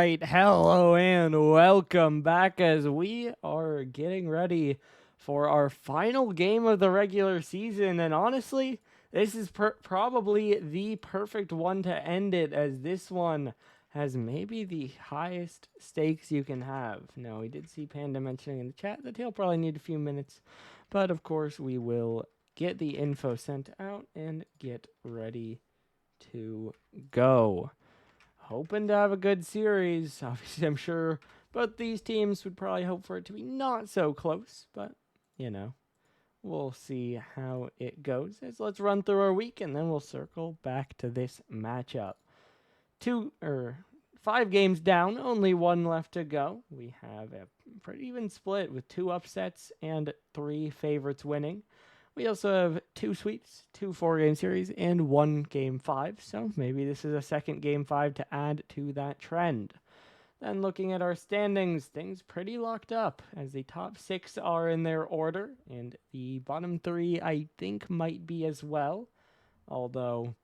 right, hello and welcome back as we are getting ready for our final game of the regular season. And honestly, this is probably the perfect one to end it, as this one has maybe the highest stakes you can have. Now, we did see Panda mentioning in the chat that he'll probably need a few minutes, but of course, we will get the info sent out and get ready to go. Hoping to have a good series. Obviously, I'm sure both these teams would probably hope for it to be not so close, but we'll see how it goes. Let's run through our week and then we'll circle back to this matchup. 5 games down, only 1 left to go. We have a pretty even split with 2 upsets and 3 favorites winning. We also have 2 sweeps, 2 4-game series, and 1 game 5. So maybe this is a second game 5 to add to that trend. Then looking at our standings, things pretty locked up, as the top 6 are in their order, and the bottom 3 I think might be as well. Although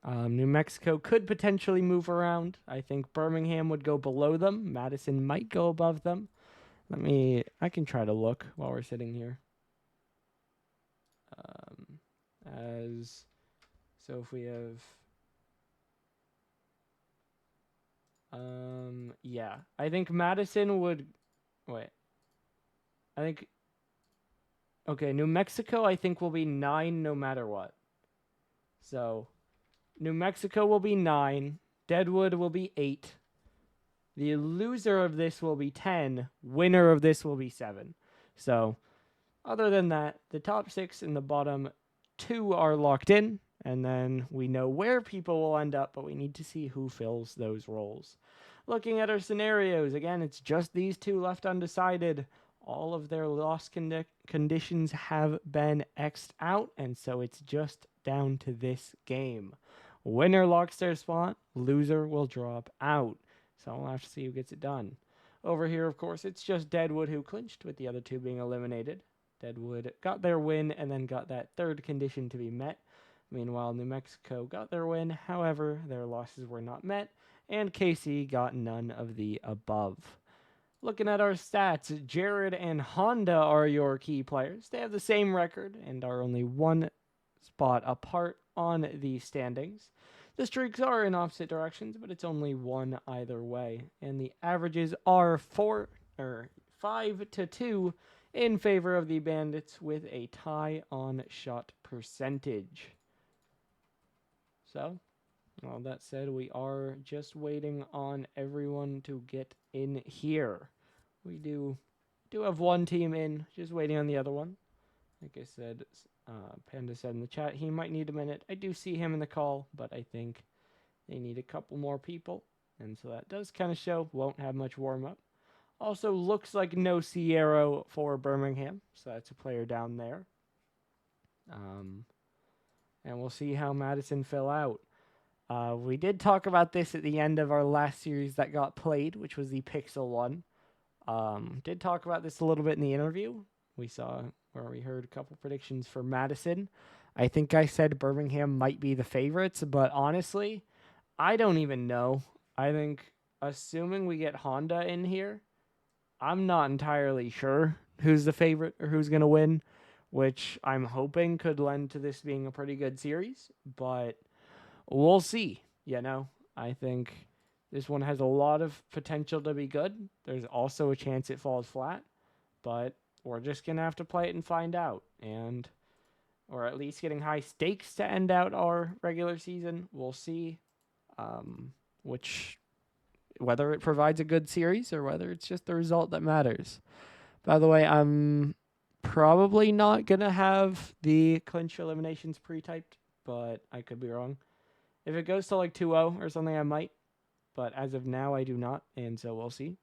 New Mexico could potentially move around. I think Birmingham would go below them. Madison might go above them. I can try to look while we're sitting here. If we have, I think Madison would, New Mexico I think will be 9 no matter what. So, New Mexico will be 9, Deadwood will be 8, the loser of this will be 10, winner of this will be 7. So, other than that, the top 6 and the bottom 2 are locked in, and then we know where people will end up, but we need to see who fills those roles. Looking at our scenarios, again, it's just these 2 left undecided. All of their loss conditions have been X'd out, and so it's just down to this game. Winner locks their spot, loser will drop out. So we'll have to see who gets it done. Over here, of course, it's just Deadwood who clinched, with the other 2 being eliminated. Deadwood got their win and then got that 3rd condition to be met. Meanwhile, New Mexico got their win, however, their losses were not met, and Casey got none of the above. Looking at our stats, Jared and Honda are your key players. They have the same record and are only 1 spot apart on the standings. The streaks are in opposite directions, but it's only 1 either way, and the averages are 5-2 in favor of the Bandits, with a tie on shot percentage. So, all that said, we are just waiting on everyone to get in here. We do have 1 team in, just waiting on the other one. Like I said, Panda said in the chat, he might need a minute. I do see him in the call, but I think they need a couple more people. And so that does kind of show. Won't have much warm-up. Also looks like no Sierra for Birmingham, so that's a player down there. And we'll see how Madison fill out. We did talk about this at the end of our last series that got played, which was the Pixel one. Did talk about this a little bit in the interview. We saw where we heard a couple predictions for Madison. I think I said Birmingham might be the favorites, but honestly, I don't even know. I think, assuming we get Honda in here, I'm not entirely sure who's the favorite or who's going to win, which I'm hoping could lend to this being a pretty good series, but we'll see. I think this one has a lot of potential to be good. There's also a chance it falls flat, but we're just going to have to play it and find out. Or at least getting high stakes to end out our regular season. We'll see whether it provides a good series or whether it's just the result that matters. By the way, I'm probably not going to have the clinch eliminations pre-typed, but I could be wrong. If it goes to like 2-0 or something, I might. But as of now, I do not, and so we'll see.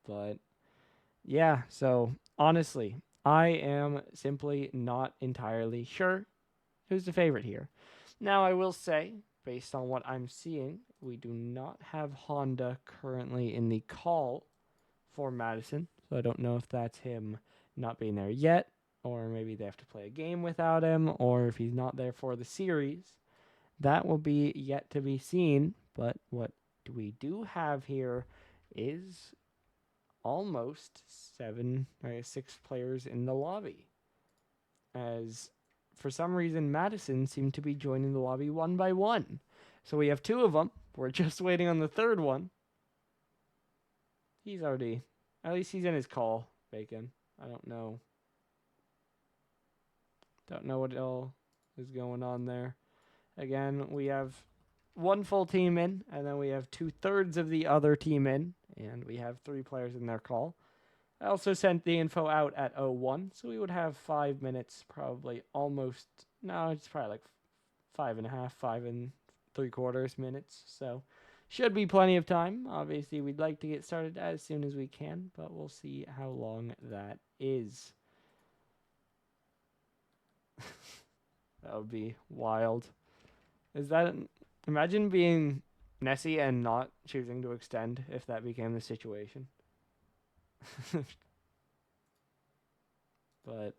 But yeah, so honestly, I am simply not entirely sure who's the favorite here. Now, I will say, based on what I'm seeing, we do not have Honda currently in the call for Madison. So I don't know if that's him not being there yet, or maybe they have to play a game without him, or if he's not there for the series. That will be yet to be seen, but what we do have here is almost 6 players in the lobby. As for some reason, Madison seemed to be joining the lobby one by one. So we have 2 of them. We're just waiting on the 3rd one. He's already, at least he's in his call, Bacon. I don't know. Don't know what all is going on there. Again, we have 1 full team in, and then we have 2/3 of the other team in, and we have 3 players in their call. I also sent the info out at 01, so we would have 5 minutes, probably almost, no, it's probably like 5.5, 5 3/4 minutes, so should be plenty of time. Obviously, we'd like to get started as soon as we can, but we'll see how long that is. That would be wild. Is that... Imagine being Nessie and not choosing to extend if that became the situation. But,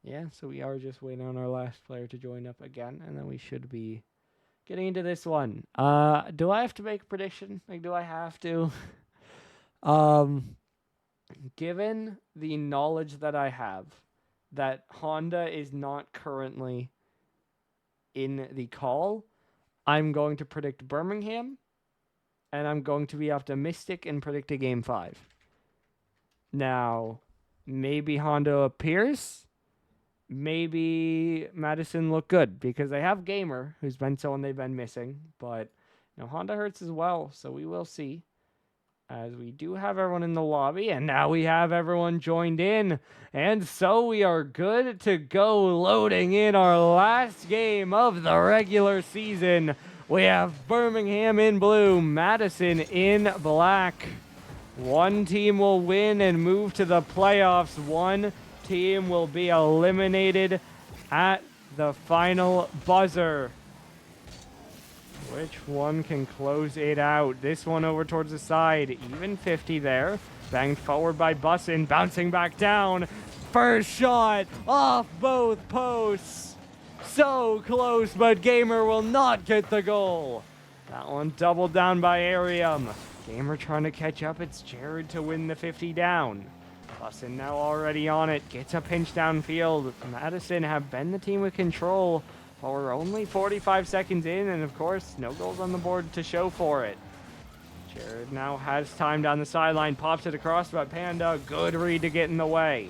yeah, so we are just waiting on our last player to join up again, and then we should be getting into this one. Do I have to make a prediction? Like, do I have to? Given the knowledge that I have, that Honda is not currently in the call, I'm going to predict Birmingham, and I'm going to be optimistic and predict a Game 5. Now, maybe Honda appears. Maybe Madison look good, because they have Gamer, who's been someone they've been missing. But, Honda hurts as well, so we will see. As we do have everyone in the lobby, and now we have everyone joined in. And so we are good to go, loading in our last game of the regular season. We have Birmingham in blue, Madison in black. 1 team will win and move to the playoffs. 1 team will be eliminated at the final buzzer. Which one can close it out? This one over towards the side. Even 50 there. Banged forward by Bussin. Bouncing back down. First shot off both posts. So close, but Gamer will not get the goal. That one doubled down by Arium. Gamer trying to catch up. It's Jared to win the 50 down. Bussin now already on it. Gets a pinch downfield. Madison have been the team with control. But we're only 45 seconds in, and of course, no goals on the board to show for it. Jared now has time down the sideline, pops it across, but Panda, good read to get in the way.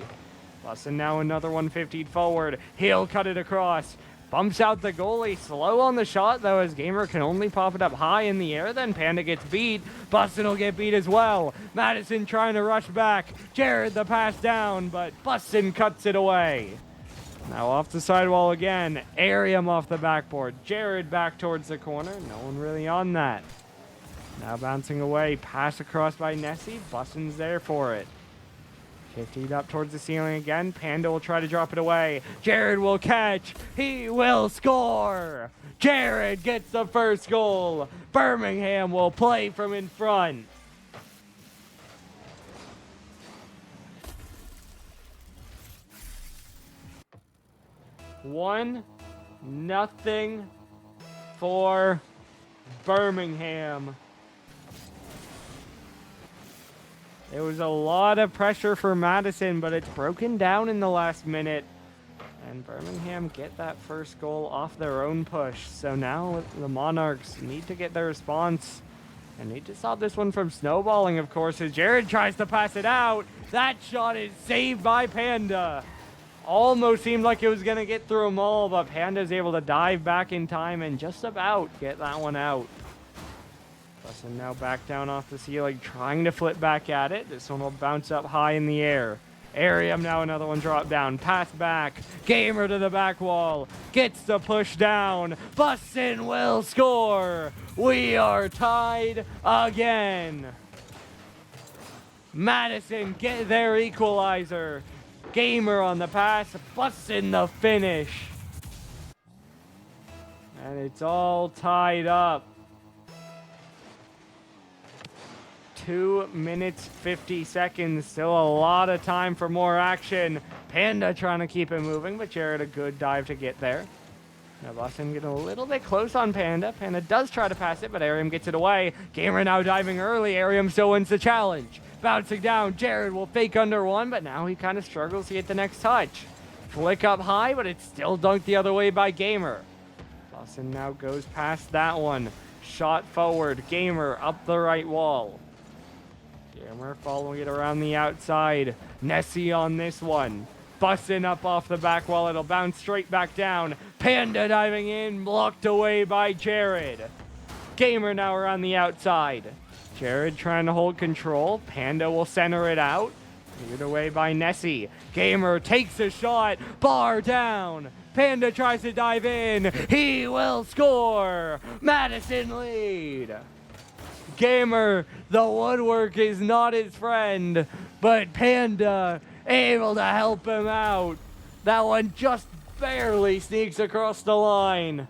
Bussin now another 150 forward. He'll cut it across. Bumps out the goalie, slow on the shot, though, as Gamer can only pop it up high in the air. Then Panda gets beat. Bussin will get beat as well. Madison trying to rush back. Jared the pass down, but Bussin cuts it away. Now off the sidewall again. Arium off the backboard. Jared back towards the corner. No one really on that. Now bouncing away. Pass across by Nessie. Bussin's there for it. 50'd up towards the ceiling again. Panda will try to drop it away. Jared will catch. He will score. Jared gets the first goal. Birmingham will play from in front. One, nothing for Birmingham. There was a lot of pressure for Madison, but it's broken down in the last minute. And Birmingham get that first goal off their own push. So now the Monarchs need to get their response. And need to stop this one from snowballing, of course, as Jared tries to pass it out. That shot is saved by Panda. Almost seemed like it was going to get through them all, but Panda's able to dive back in time and just about get that one out. Bussin now back down off the ceiling, trying to flip back at it. This one will bounce up high in the air. Arium now another one drop down. Pass back. Gamer to the back wall. Gets the push down. Bussin will score. We are tied again. Madison get their equalizer. Gamer on the pass. Bussin the finish. And it's all tied up. 2 minutes, 50 seconds. Still a lot of time for more action. Panda trying to keep it moving, but Jared a good dive to get there. Now Boston getting a little bit close on Panda. Panda does try to pass it, but Arium gets it away. Gamer now diving early. Arium still wins the challenge. Bouncing down, Jared will fake under one, but now he kind of struggles to get the next touch. Flick up high, but it's still dunked the other way by Gamer. Boston now goes past that one. Shot forward, Gamer up the right wall. Gamer following it around the outside. Nessie on this one. Busting up off the back wall, it'll bounce straight back down. Panda diving in, blocked away by Jared. Gamer now around the outside. Jared trying to hold control. Panda will center it out. Cleared away by Nessie. Gamer takes a shot, bar down. Panda tries to dive in. He will score. Madison lead. Gamer, the woodwork is not his friend, but Panda able to help him out. That one just barely sneaks across the line.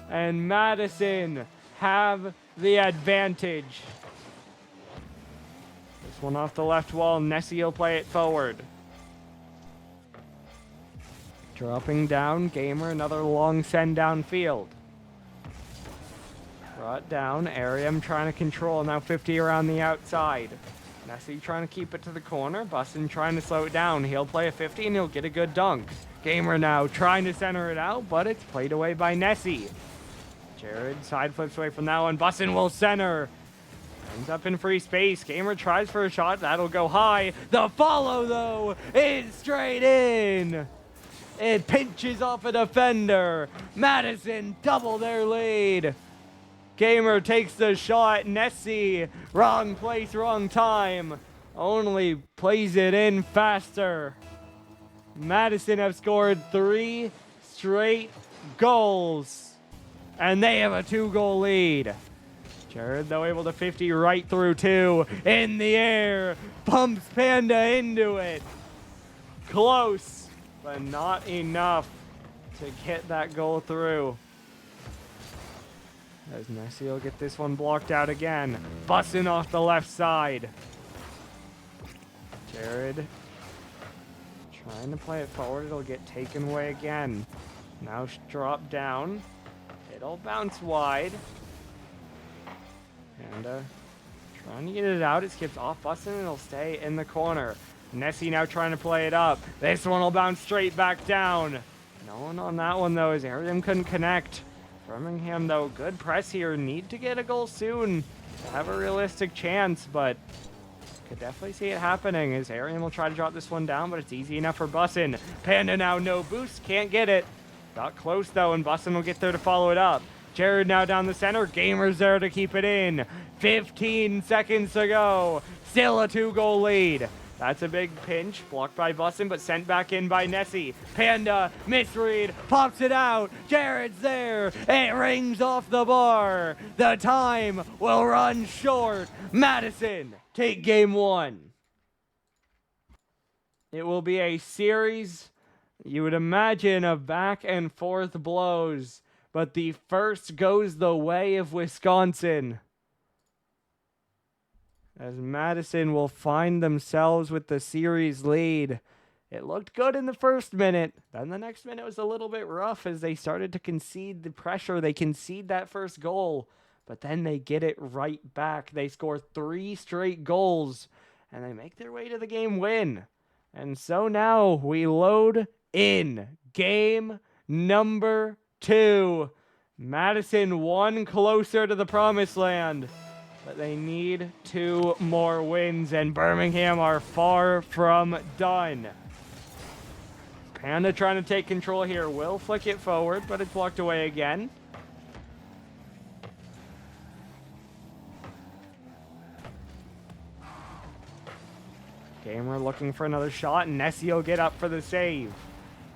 And Madison have the advantage. This one off the left wall. Nessie will play it forward. Dropping down, Gamer, another long send downfield. Brought down, Arium trying to control, now 50 around the outside. Nessie trying to keep it to the corner, Bustin trying to slow it down. He'll play a 50 and he'll get a good dunk. Gamer now trying to center it out, but it's played away by Nessie. Jared side flips away from that one, Bustin will center. Ends up in free space, Gamer tries for a shot, that'll go high. The follow though is straight in. It pinches off a defender. Madison double their lead. Gamer takes the shot. Nessie, wrong place, wrong time. Only plays it in faster. Madison have scored 3 straight goals. And they have a 2-goal lead. Jared, though, able to 50 right through 2. In the air. Pumps Panda into it. Close, but not enough to get that goal through. As Nessie will get this one blocked out again. Busting off the left side. Jared trying to play it forward. It'll get taken away again. Now drop down. It'll bounce wide. And trying to get it out. It skips off Bustin' and it'll stay in the corner. Nessie now trying to play it up. This one will bounce straight back down. No one on that one, though, as Arium couldn't connect. Birmingham, though, good press here. Need to get a goal soon to have a realistic chance, but could definitely see it happening as Arium will try to drop this one down, but it's easy enough for Bussin. Panda now no boost, can't get it. Got close, though, and Bussin will get there to follow it up. Jared now down the center. Gamer's there to keep it in. 15 seconds to go. Still a 2-goal lead. That's a big pinch, blocked by Bussin, but sent back in by Nessie. Panda, misread, pops it out. Jared's there. It rings off the bar. The time will run short. Madison, take game 1. It will be a series, you would imagine, of back and forth blows, but the first goes the way of Wisconsin, as Madison will find themselves with the series lead. It looked good in the first minute. Then the next minute was a little bit rough as they started to concede the pressure. They concede that first goal, but then they get it right back. They score 3 straight goals, and they make their way to the game win. And so now we load in game number 2. Madison 1 closer to the promised land. But they need 2 more wins, and Birmingham are far from done. Panda trying to take control here. Will flick it forward, but it's blocked away again. Gamer looking for another shot, and Nessie will get up for the save.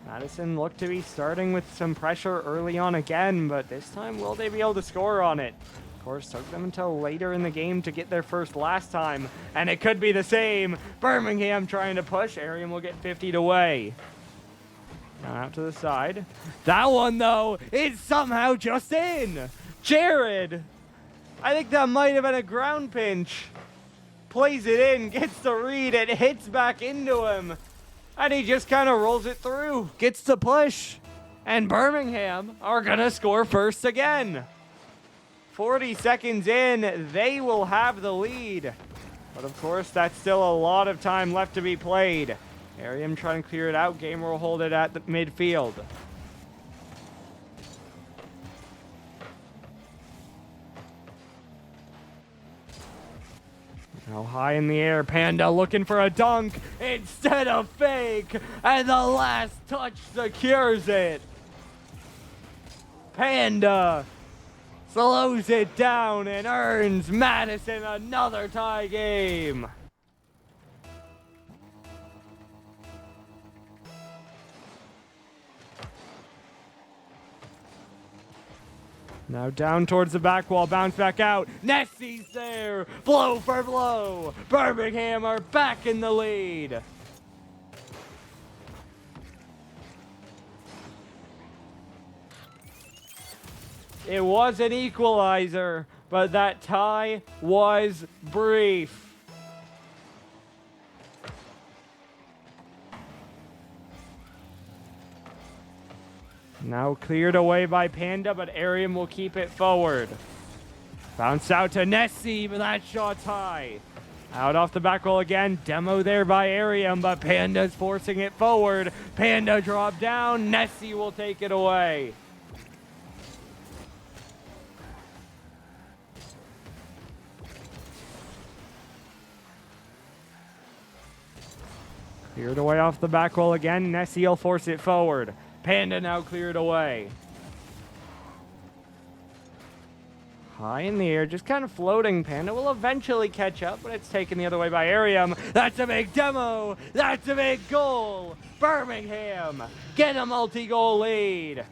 Madison looked to be starting with some pressure early on again, but this time will they be able to score on it? Of course, took them until later in the game to get their first last time, and it could be the same. Birmingham trying to push. Arium will get 50'd away. Now out to the side. That one, though, is somehow just in. Jared, I think that might have been a ground pinch. Plays it in, gets the read, it hits back into him, and he just kind of rolls it through. Gets to push. And Birmingham are going to score first again. 40 seconds in, they will have the lead. But of course, that's still a lot of time left to be played. Arium trying to clear it out. Gamer will hold it at the midfield. Now high in the air, Panda looking for a dunk instead of fake, and the last touch secures it. Panda slows it down and earns Madison another tie game. Now down towards the back wall, bounce back out. Nessie's there, blow for blow. Birmingham are back in the lead. It was an equalizer, but that tie was brief. Now cleared away by Panda, but Arium will keep it forward. Bounce out to Nessie, but that shot's high. Out off the back wall again. Demo there by Arium, but Panda's forcing it forward. Panda drop down. Nessie will take it away. Cleared away off the back wall again. Nessie will force it forward. Panda now cleared away. High in the air, just kind of floating. Panda will eventually catch up, but it's taken the other way by Arium. That's a big demo. That's a big goal. Birmingham get a multi-goal lead.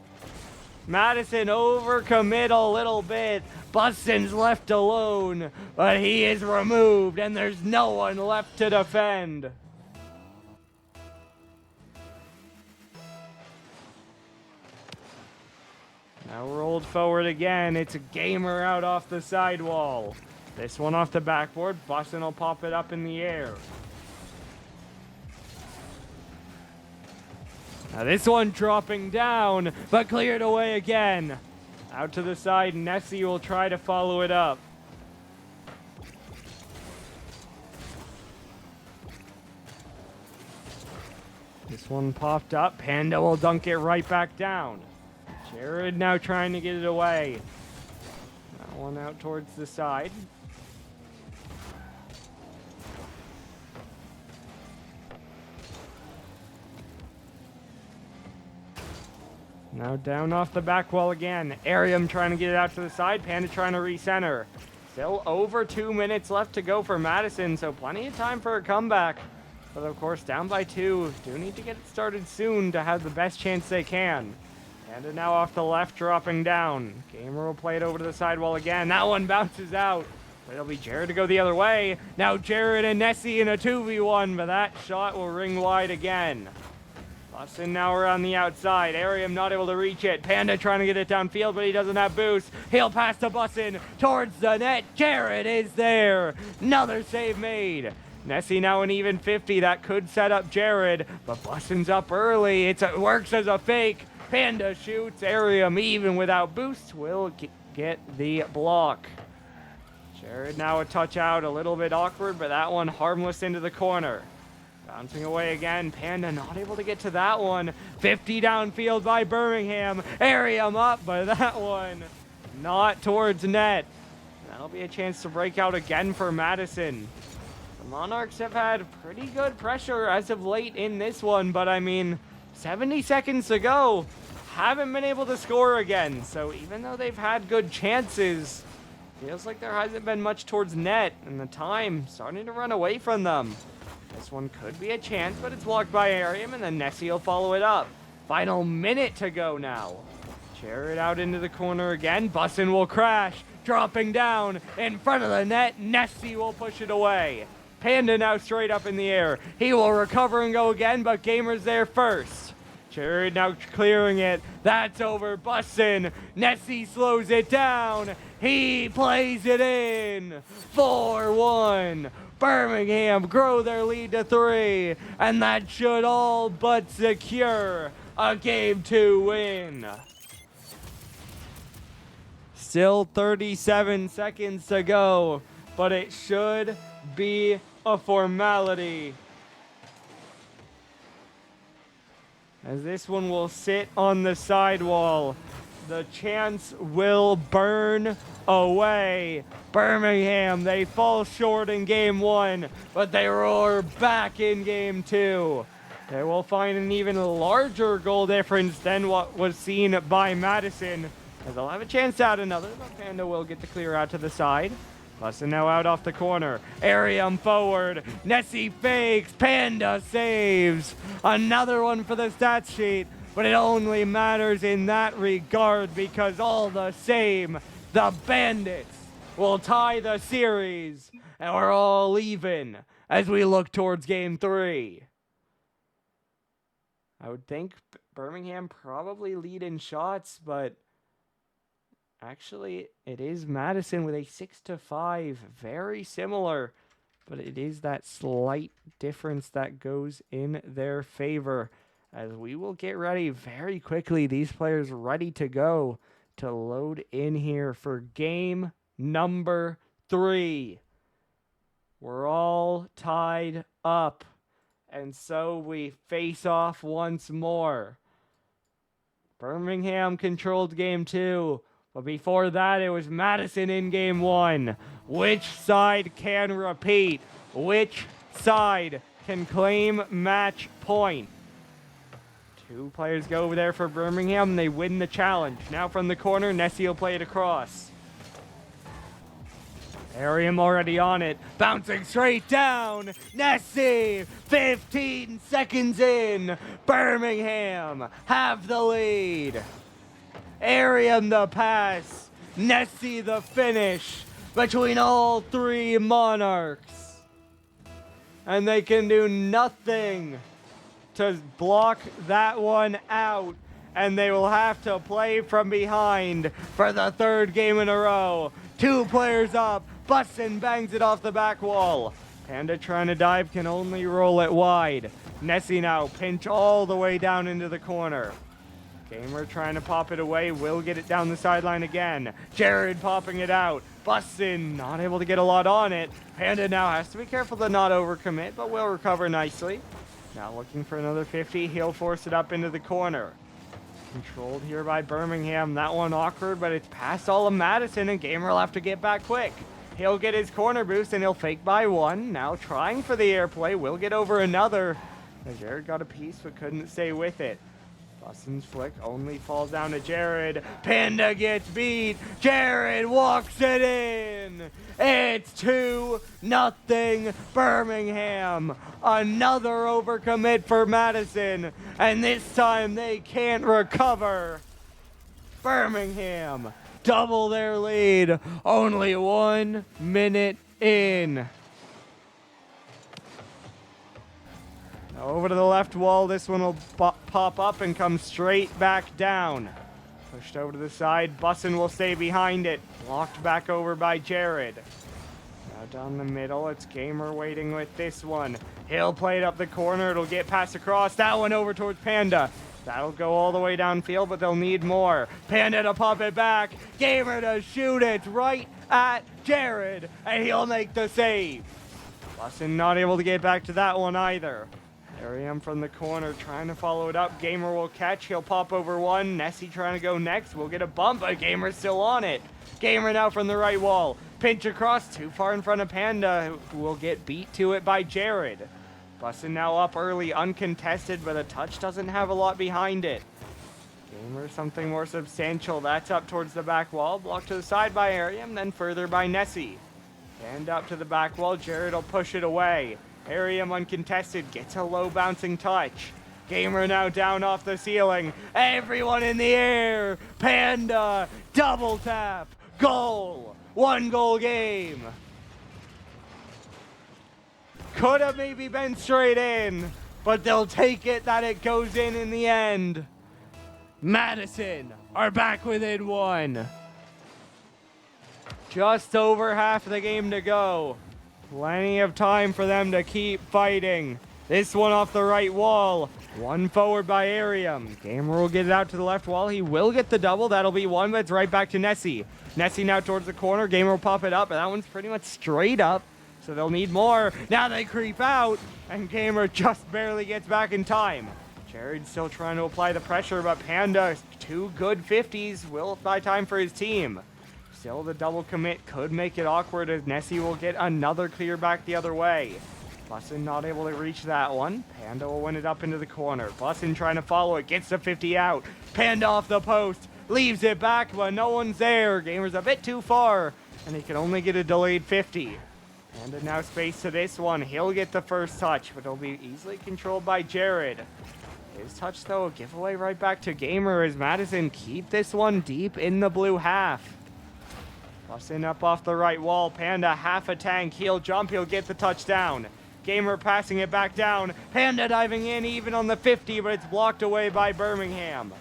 Madison overcommit a little bit. Buston's left alone, but he is removed, and there's no one left to defend. Now rolled forward again. It's a Gamer out off the sidewall. This one off the backboard. Buston will pop it up in the air. Now this one dropping down, but cleared away again. Out to the side. Nessie will try to follow it up. This one popped up. Panda will dunk it right back down. Jared now trying to get it away. That one out towards the side. Now down off the back wall again. Arium trying to get it out to the side. Panda trying to recenter. Still over 2 minutes left to go for Madison, so plenty of time for a comeback. But of course, down by 2. Do need to get it started soon to have the best chance they can. Panda now off the left, dropping down. Gamer will play it over to the sidewall again. That one bounces out. But it'll be Jared to go the other way. Now Jared and Nessie in a 2v1, but that shot will ring wide again. Buston now around the outside. Arium not able to reach it. Panda trying to get it downfield, but he doesn't have boost. He'll pass to Buston towards the net. Jared is there. Another save made. Nessie now an even 50. That could set up Jared, but Buston's up early. It works as a fake. Panda shoots. Arium, even without boost, will get the block. Jared now a touch out, a little bit awkward, but that one harmless into the corner. Bouncing away again. Panda not able to get to that one. 50 downfield by Birmingham. Arium up, but that one not towards net. That'll be a chance to break out again for Madison. The Monarchs have had pretty good pressure as of late in this one, but I mean, 70 seconds to go. Haven't been able to score again, so even though they've had good chances, feels like there hasn't been much towards net, and the time starting to run away from them. This one could be a chance, but it's blocked by Arium, and then Nessie will follow it up. Final minute to go now. Jared out into the corner again. Buston will crash, dropping down in front of the net. Nessie will push it away. Panda now straight up in the air. He will recover and go again, but Gamer's there first. Jared now clearing it. That's over. Buston. Nessie slows it down. He plays it in. 4-1. Birmingham grow their lead to 3. And that should all but secure a Game 2 win. Still 37 seconds to go, but it should be a formality, as this one will sit on the sidewall. The chance will burn away. Birmingham, they fall short in Game 1, but they roar back in Game 2. They will find an even larger goal difference than what was seen by Madison, as they'll have a chance to add another, but Panda will get to clear out to the side. Bussin now out off the corner. Arium forward. Nessie fakes. Panda saves. Another one for the stats sheet, but it only matters in that regard because all the same, the Bandits will tie the series, and we're all even as we look towards Game 3. I would think Birmingham probably lead in shots, but actually, it is Madison with a 6-5. Very similar, but it is that slight difference that goes in their favor. As we will get ready very quickly, these players ready to go to load in here for game number 3. We're all tied up, and so we face off once more. Birmingham controlled game 2. But before that, it was Madison in Game 1. Which side can repeat? Which side can claim match point? 2 players go over there for Birmingham, and they win the challenge. Now from the corner, Nessie will play it across. Arium already on it. Bouncing straight down. Nessie, 15 seconds in. Birmingham have the lead. Arium the pass, Nessie the finish between all 3 Monarchs. And they can do nothing to block that one out, and they will have to play from behind for the 3rd game in a row. 2 players up, Bussin bangs it off the back wall. Panda trying to dive, can only roll it wide. Nessie now pinch all the way down into the corner. Gamer trying to pop it away, will get it down the sideline again. Jared popping it out. Bussin not able to get a lot on it. Panda now has to be careful to not overcommit, but will recover nicely. Now looking for another 50, he'll force it up into the corner. Controlled here by Birmingham. That one awkward, but it's past all of Madison, and Gamer will have to get back quick. He'll get his corner boost, and he'll fake by 1. Now trying for the airplay, will get over another. Jared got a piece, but couldn't stay with it. Bussin's flick only falls down to Jared. Panda gets beat. Jared walks it in. It's 2-0 Birmingham. Another overcommit for Madison, and this time they can't recover. Birmingham double their lead. Only 1 minute in. Over to the left wall, this one will pop up and come straight back down. Pushed over to the side, Bussin will stay behind it. Blocked back over by Jared. Now down the middle, it's Gamer waiting with this one. He'll play it up the corner, it'll get passed across. That one over towards Panda. That'll go all the way downfield, but they'll need more. Panda to pop it back. Gamer to shoot it right at Jared, and he'll make the save. Bussin not able to get back to that one either. Arium from the corner trying to follow it up. Gamer will catch. He'll pop over 1. Nessie trying to go next. We'll get a bump, but Gamer's still on it. Gamer now from the right wall. Pinch across. Too far in front of Panda, who will get beat to it by Jared. Bussin now up early, uncontested, but a touch doesn't have a lot behind it. Gamer something more substantial. That's up towards the back wall. Blocked to the side by Arium, then further by Nessie. And up to the back wall. Jared will push it away. Arium uncontested, gets a low bouncing touch. Gamer now down off the ceiling. Everyone in the air. Panda, double tap, goal. 1 goal game. Could have maybe been straight in, but they'll take it that it goes in the end. Madison are back within 1. Just over half the game to go. Plenty of time for them to keep fighting. This one off the right wall. One forward by Arium. Gamer will get it out to the left wall. He will get the double. That'll be one, but it's right back to Nessie. Nessie now towards the corner. Gamer will pop it up, and that one's pretty much straight up. So they'll need more. Now they creep out, and Gamer just barely gets back in time. Jared still trying to apply the pressure, but Panda, 2 good 50s, will buy time for his team. Still, the double commit could make it awkward as Nessie will get another clear back the other way. Bussin not able to reach that one. Panda will win it up into the corner. Bussin trying to follow it, gets the 50 out. Panda off the post, leaves it back, but no one's there. Gamer's a bit too far, and he can only get a delayed 50. Panda now space to this one. He'll get the first touch, but it'll be easily controlled by Jared. His touch, though, a giveaway right back to Gamer as Madison keep this one deep in the blue half. Bussin up off the right wall. Panda half a tank. He'll jump. He'll get the touchdown. Gamer passing it back down. Panda diving in even on the 50, but it's blocked away by Birmingham.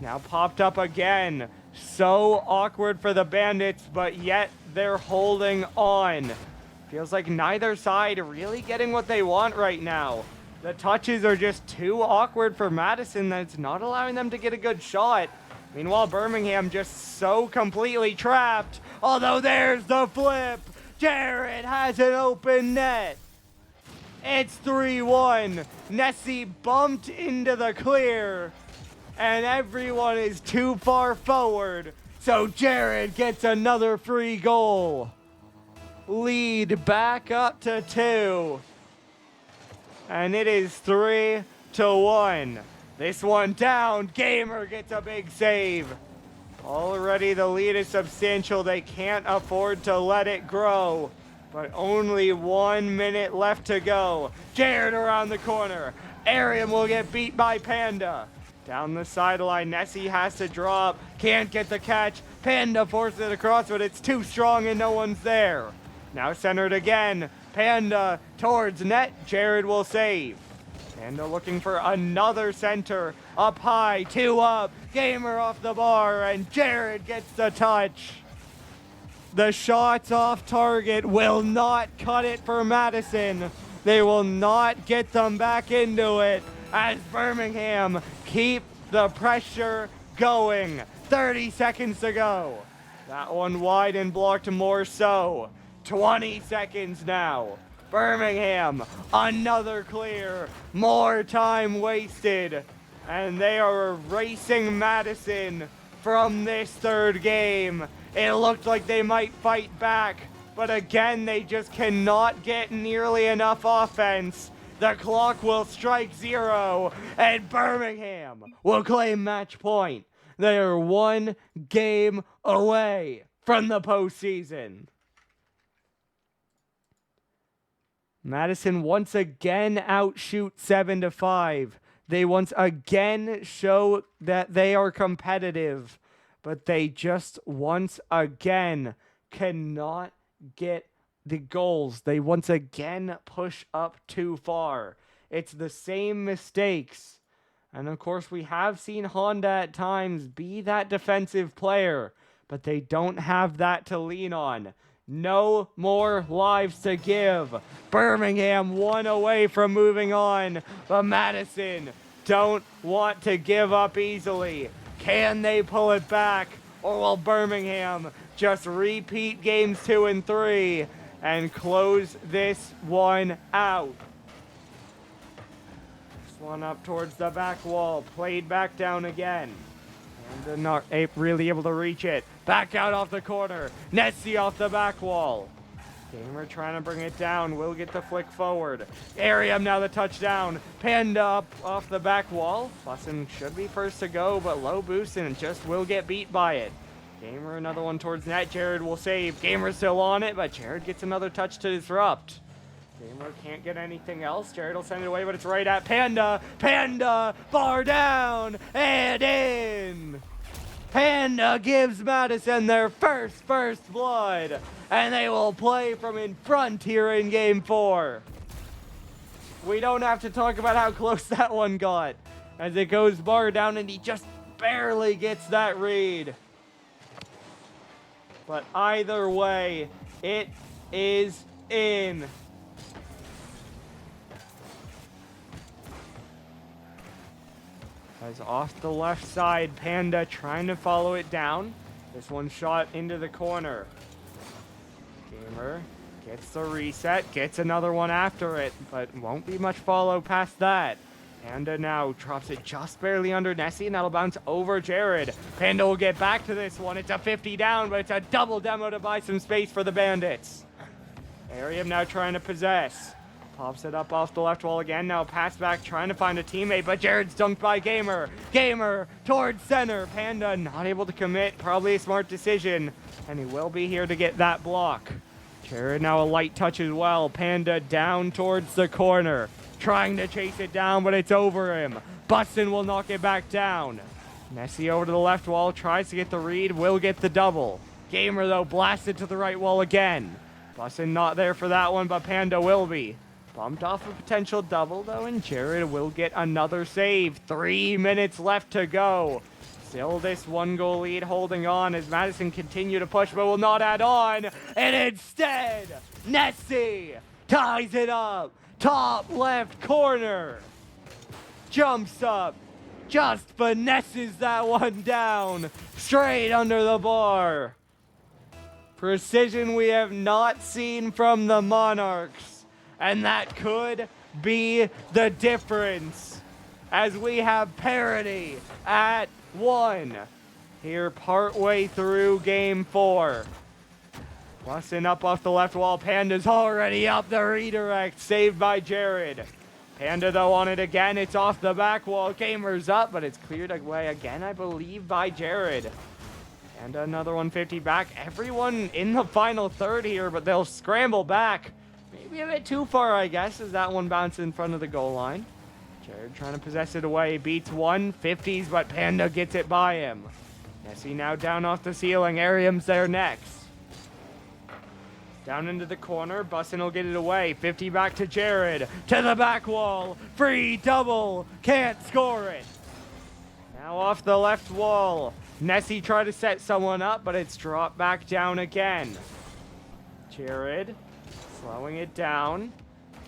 Now popped up again. So awkward for the Bandits, but yet they're holding on. Feels like neither side really getting what they want right now. The touches are just too awkward for Madison that it's not allowing them to get a good shot. Meanwhile, Birmingham just so completely trapped. Although there's the flip. Jared has an open net. It's 3-1. Nessie bumped into the clear. And everyone is too far forward. So Jared gets another free goal. Lead back up to 2. And it is 3-1. This one down. Gamer gets a big save. Already the lead is substantial. They can't afford to let it grow. But only 1 minute left to go. Jared around the corner. Arium will get beat by Panda. Down the sideline, Nessie has to drop. Can't get the catch. Panda forces it across, but it's too strong and no one's there. Now centered again. Panda towards net. Jared will save. Panda looking for another center. Up high, 2 up. Gamer off the bar, and Jared gets the touch. The shots off target will not cut it for Madison. They will not get them back into it as Birmingham keep the pressure going. 30 seconds to go. That one wide and blocked more so. 20 seconds now. Birmingham, another clear. More time wasted. And they are erasing Madison from this third game. It looked like they might fight back, but again, they just cannot get nearly enough offense. The clock will strike 0, and Birmingham will claim match point. They are 1 game away from the postseason. Madison once again outshoot 7-5. They once again show that they are competitive, but they just once again cannot get the goals. They once again push up too far. It's the same mistakes. And of course, we have seen Honda at times be that defensive player, but they don't have that to lean on. No more lives to give. Birmingham 1 away from moving on, but Madison don't want to give up easily. Can they pull it back, or will Birmingham just repeat games 2 and 3 and close this one out? This one up towards the back wall, played back down again. And they're not really able to reach it. Back out off the corner. Nessie off the back wall. Gamer trying to bring it down. Will get the flick forward. Arium now the touchdown. Panda up off the back wall. Bussin should be first to go, but low boost and just will get beat by it. Gamer another one towards net. Jared will save. Gamer still on it, but Jared gets another touch to disrupt. Gamer can't get anything else. Jared will send it away, but it's right at Panda. Panda, bar down and in. Panda gives Madison their first blood, and they will play from in front here in Game 4. We don't have to talk about how close that one got, as it goes bar down, and he just barely gets that read. But either way, it is in. As off the left side, Panda trying to follow it down. This one shot into the corner. Gamer gets the reset, gets another one after it, but won't be much follow past that. Panda now drops it just barely under Nessie, and that'll bounce over Jared. Panda will get back to this one. It's a 50 down, but it's a double demo to buy some space for the Bandits. Arium now trying to possess. Pops it up off the left wall again. Now pass back, trying to find a teammate, but Jared's dunked by Gamer. Gamer towards center. Panda not able to commit. Probably a smart decision, and he will be here to get that block. Jared now a light touch as well. Panda down towards the corner. Trying to chase it down, but it's over him. Bustin will knock it back down. Nessie over to the left wall. Tries to get the read. Will get the double. Gamer, though, blasted to the right wall again. Bustin not there for that one, but Panda will be. Bumped off a potential double, though, and Jared will get another save. 3 minutes left to go. Still this one-goal lead holding on as Madison continue to push, but will not add on. And instead, Nessie ties it up. Top left corner. Jumps up. Just finesses that one down. Straight under the bar. Precision we have not seen from the Monarchs. And that could be the difference. As we have parity at 1 here partway through game 4. Busting up off the left wall. Panda's already up the redirect. Saved by Jared. Panda, though, on it again. It's off the back wall. Gamer's up, but it's cleared away again, I believe, by Jared. Panda, another 150 back. Everyone in the final third here, but they'll scramble back. Maybe a bit too far, I guess, as that one bounced in front of the goal line. Jared trying to possess it away. Beats 150s, but Panda gets it by him. Nessie now down off the ceiling. Arium's there next. Down into the corner. Bussin will get it away. 50 back to Jared. To the back wall. Free double. Can't score it. Now off the left wall. Nessie tried to set someone up, but it's dropped back down again. Jared slowing it down.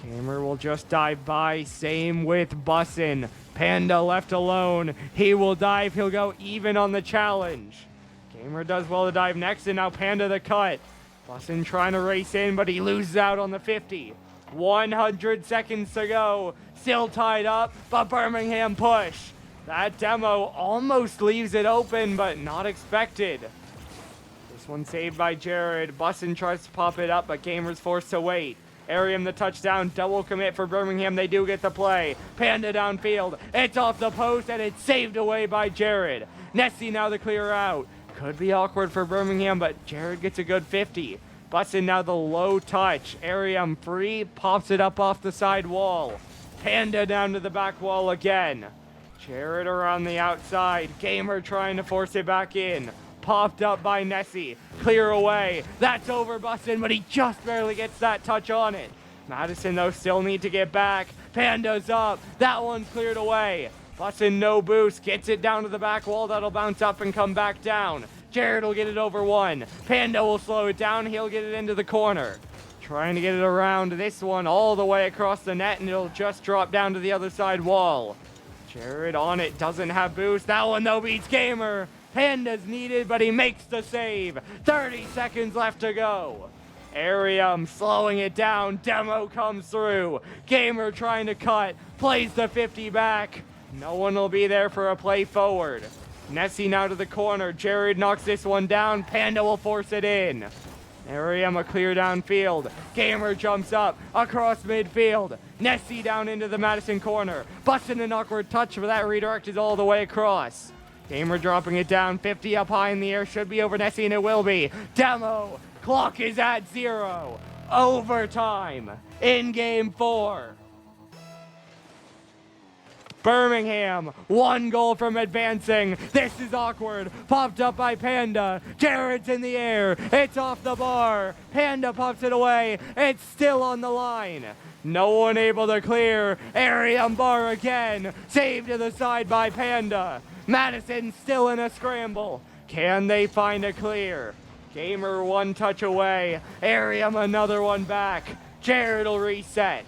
Gamer will just dive by. Same with Bussin. Panda left alone. He will dive. He'll go even on the challenge. Gamer does well to dive next, and now Panda the cut. Bussin trying to race in, but he loses out on the 50. 100 seconds to go. Still tied up, but Birmingham push. That demo almost leaves it open, but not expected. This one saved by Jared. Bussin tries to pop it up, but Gamer's forced to wait. Arium the touchdown, double commit for Birmingham. They do get the play. Panda downfield. It's off the post, and it's saved away by Jared. Nessie now the clear out. Could be awkward for Birmingham, but Jared gets a good 50. Bussin now the low touch. Arium free, pops it up off the side wall. Panda down to the back wall again. Jared around the outside. Gamer trying to force it back in. Popped up by Nessie. Clear away. That's over Bussin, but he just barely gets that touch on it. Madison, though, still need to get back. Panda's up. That one's cleared away. Bussin, no boost. Gets it down to the back wall. That'll bounce up and come back down. Jared will get it over 1. Panda will slow it down. He'll get it into the corner. Trying to get it around this one all the way across the net, and it'll just drop down to the other side wall. Jared on it. Doesn't have boost. That one, though, beats Gamer. Panda's needed, but he makes the save. 30 seconds left to go. Arium slowing it down. Demo comes through. Gamer trying to cut. Plays the 50 back. No one will be there for a play forward. Nessie now to the corner. Jared knocks this one down. Panda will force it in. Arium a clear downfield. Gamer jumps up across midfield. Nessie down into the Madison corner. Busting an awkward touch, but that redirect is all the way across. Gamer dropping it down. 50 up high in the air. Should be over Nessie, and it will be. Demo. Clock is at 0. Overtime in game 4. Birmingham, 1 goal from advancing. This is awkward. Popped up by Panda. Jared's in the air. It's off the bar. Panda pops it away. It's still on the line. No one able to clear. Arium bar again. Saved to the side by Panda. Madison still in a scramble. Can they find a clear? Gamer 1 touch away. Arium another one back. Jared will reset.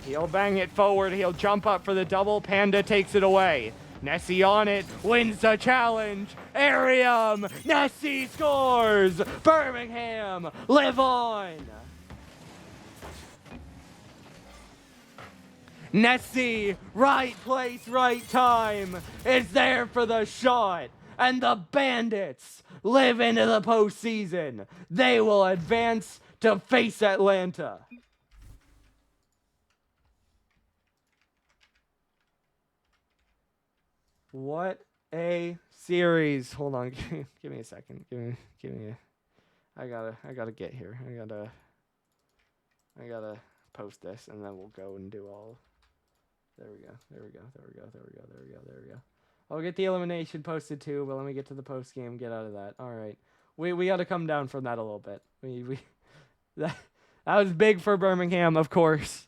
He'll bang it forward. He'll jump up for the double. Panda takes it away. Nessie on it, wins the challenge. Arium, Nessie scores. Birmingham, live on. Nessie, right place, right time, is there for the shot. And the Bandits live into the postseason. They will advance to face Atlanta. What a series. Hold on, give me a second. Give me I gotta get here. I gotta post this and then we'll go and do all. There we go. I'll get the elimination posted too, but let me get to the post game. Get out of that. All right. We got to come down from that a little bit. That was big for Birmingham, of course,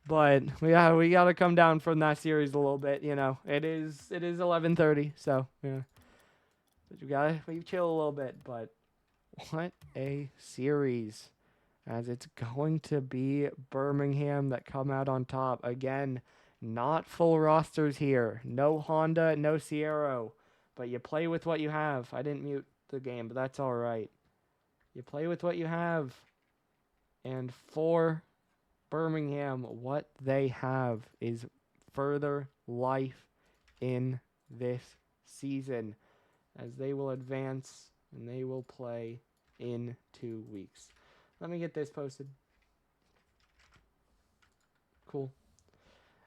but we got to come down from that series a little bit. You know, it is 11:30, so yeah. But we chill a little bit. But what a series, as it's going to be Birmingham that come out on top again. Not full rosters here. No Honda, no Sierra. But you play with what you have. I didn't mute the game, but that's all right. You play with what you have. And for Birmingham, what they have is further life in this season, as they will advance and they will play in 2 weeks. Let me get this posted. Cool.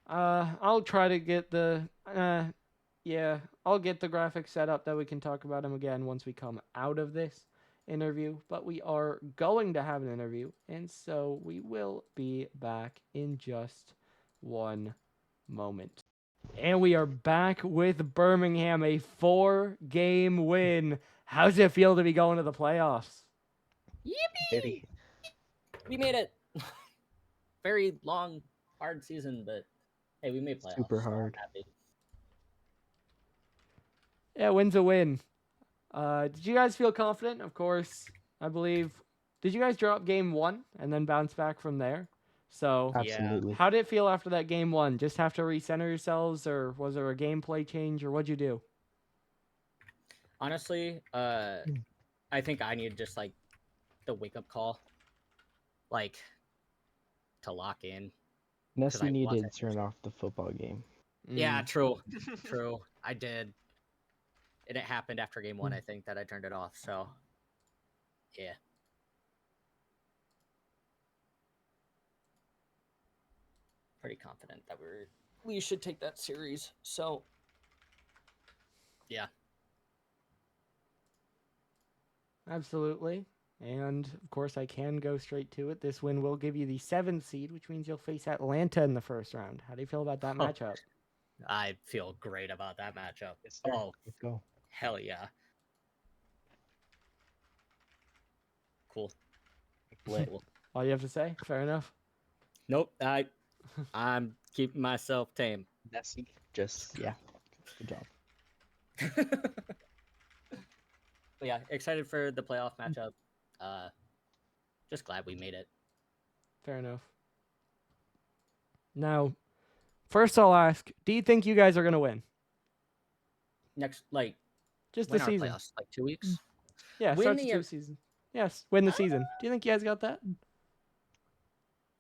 I'll try to get the I'll get the graphics set up that we can talk about them again once we come out of this interview, but we are going to have an interview, and so we will be back in just one moment. And we are back with Birmingham, a 4-game win. How's it feel to be going to the playoffs? Yippee! We made it. Very long, hard season, but hey, we made playoffs. Super hard. So I'm happy. Yeah, win's a win. Did you guys feel confident? Of course, I believe. Did you guys drop game 1 and then bounce back from there? So Absolutely. how did it feel after that game 1? Just have to recenter yourselves, or was there a gameplay change, or what'd you do? Honestly, I think I needed just like the wake up call, like to lock in. Nessie needed to turn off the football game. Yeah, true. True. I did. And it happened after game 1, I think, that I turned it off. So, yeah. Pretty confident that we should take that series. So, yeah. Absolutely. And, of course, I can go straight to it. This win will give you the 7th seed, which means you'll face Atlanta in the first round. How do you feel about that matchup? I feel great about that matchup. Yes, sir. Oh, let's go. Hell yeah. Cool. All you have to say? Fair enough. Nope. I'm keeping myself tame. Nessie, just, yeah. Good job. But yeah, excited for the playoff matchup. Just glad we made it. Fair enough. Now, first I'll ask, do you think you guys are going to win? Next, like, just win the our season. Playoffs, like 2 weeks? Yeah, win start the 2 season. Yes, win the season. Do you think you guys got that?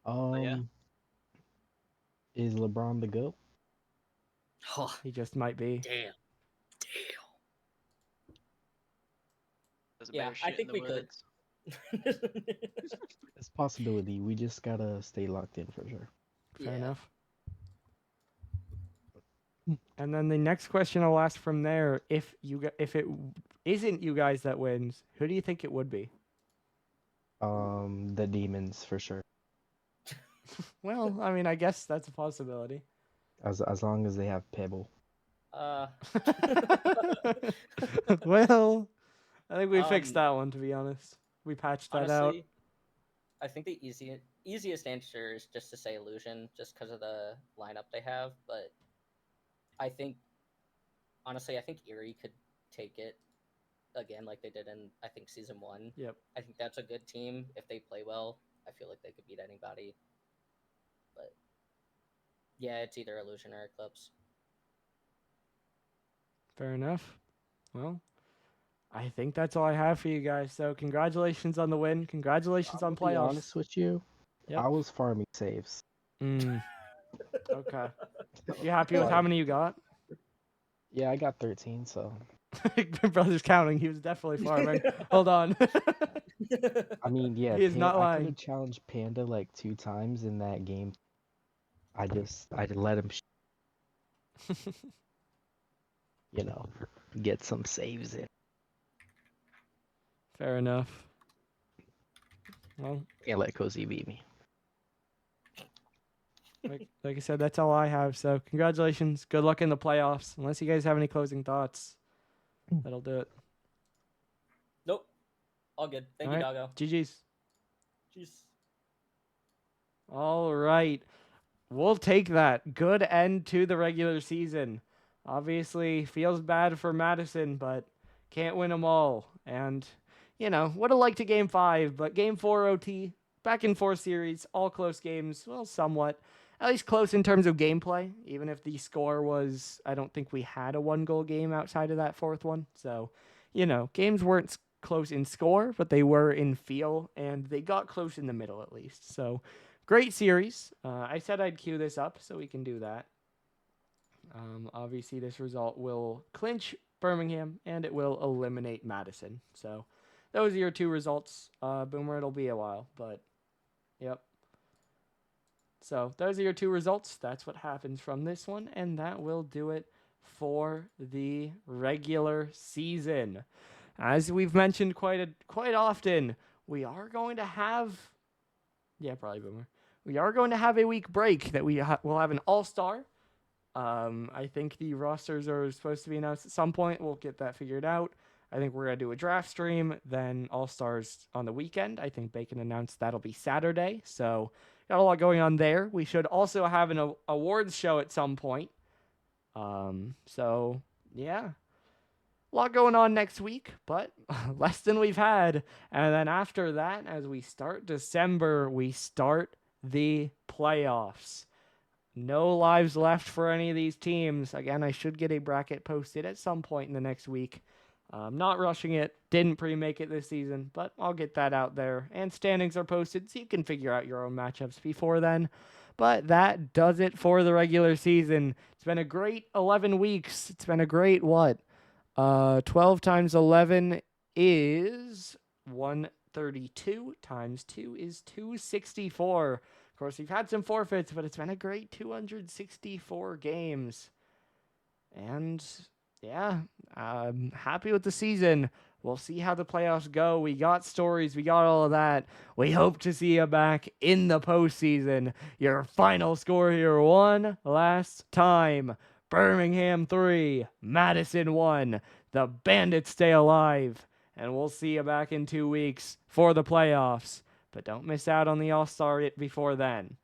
Yeah. Is LeBron the GOAT? Oh, he just might be. Damn. Yeah, I think we could. It's a possibility. We just gotta stay locked in for sure. Fair enough. And then the next question I'll ask from there: if it isn't you guys that wins, who do you think it would be? The Demons for sure. Well, I mean, I guess that's a possibility. As long as they have Pebble. Well, I think we fixed that one, to be honest. We patched that out. I think the easiest answer is just to say Illusion, just because of the lineup they have. But I think, honestly, I think Erie could take it again, like they did in, I think, season 1. Yep. I think that's a good team. If they play well, I feel like they could beat anybody. But yeah, it's either Illusion or Eclipse. Fair enough. Well, I think that's all I have for you guys. So congratulations on the win. Congratulations I'm on gonna be playoffs. honest with you. Yep. I was farming saves. Okay. You happy with how many you got? Yeah, I got 13, so Brother's counting. He was definitely farming. Hold on. I mean, yeah, He is not I could lying. have challenged Panda like 2 times in that game. I let him, you know, get some saves in. Fair enough. Well, Can't let Cozy beat me. like I said, that's all I have. So congratulations. Good luck in the playoffs. Unless you guys have any closing thoughts, that'll do it. Nope. All good. Thank All you, right. Doggo. GG's. Jeez. All right. We'll take that. Good end to the regular season. Obviously, feels bad for Madison, but can't win them all. And, would have liked a game 5, but game 4 OT, back in 4 series, all close games. Well, somewhat. At least close in terms of gameplay, even if the score was, I don't think we had a 1-goal game outside of that 4th one. So, games weren't close in score, but they were in feel, and they got close in the middle at least. So, great series. I said I'd queue this up, so we can do that. Obviously, this result will clinch Birmingham, and it will eliminate Madison. So, those are your 2 results. Boomer, it'll be a while, but, yep. So, those are your 2 results. That's what happens from this one, and that will do it for the regular season. As we've mentioned quite often, we are going to have... Yeah, probably Boomer. We are going to have a week break that we'll have an all-star. I think the rosters are supposed to be announced at some point. We'll get that figured out. I think we're going to do a draft stream, then all-stars on the weekend. I think Bacon announced that'll be Saturday. So got a lot going on there. We should also have an awards show at some point. So, yeah. A lot going on next week, but less than we've had. And then after that, as we start December, we start the playoffs. No lives left for any of these teams. Again, I should get a bracket posted at some point in the next week. I'm not rushing it. Didn't pre-make it this season, but I'll get that out there. And standings are posted, so you can figure out your own matchups before then. But that does it for the regular season. It's been a great 11 weeks. It's been a great, 12 times 11 is 132. Times 2 is 264. Of course, we've had some forfeits, but it's been a great 264 games. And, yeah, I'm happy with the season. We'll see how the playoffs go. We got stories. We got all of that. We hope to see you back in the postseason. Your final score here one last time. Birmingham 3, Madison 1. The Bandits stay alive. And we'll see you back in 2 weeks for the playoffs. But don't miss out on the All-Star before then.